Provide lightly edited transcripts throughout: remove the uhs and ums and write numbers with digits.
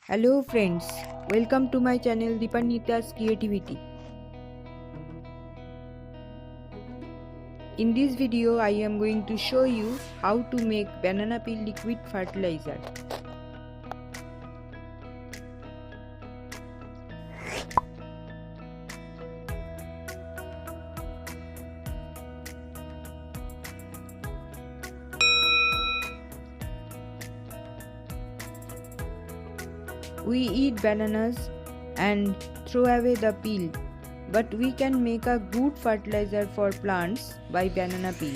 Hello friends, welcome to my channel Deepanita's Creativity. In this video I am going to show you how to make banana peel liquid fertilizer. We eat bananas and throw away the peel, but we can make a good fertilizer for plants by banana peel.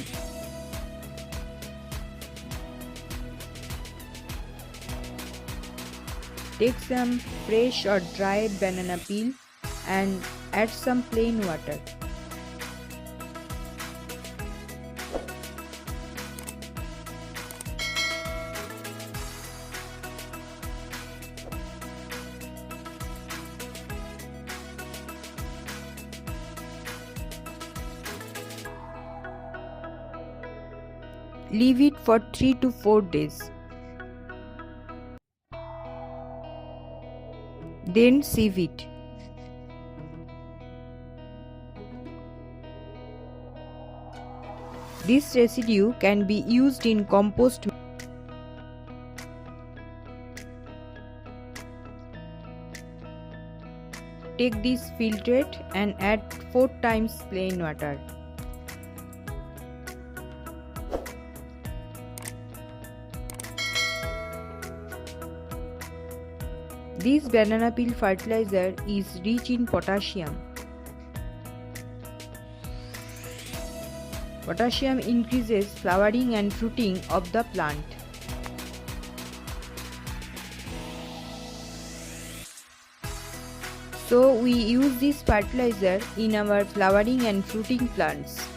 Take some fresh or dry banana peel and add some plain water. Leave it for 3 to 4 days. Then sieve it. This residue can be used in compost. Take this filtrate and add 4 times plain water. This banana peel fertilizer is rich in potassium. Potassium increases flowering and fruiting of the plant. So we use this fertilizer in our flowering and fruiting plants.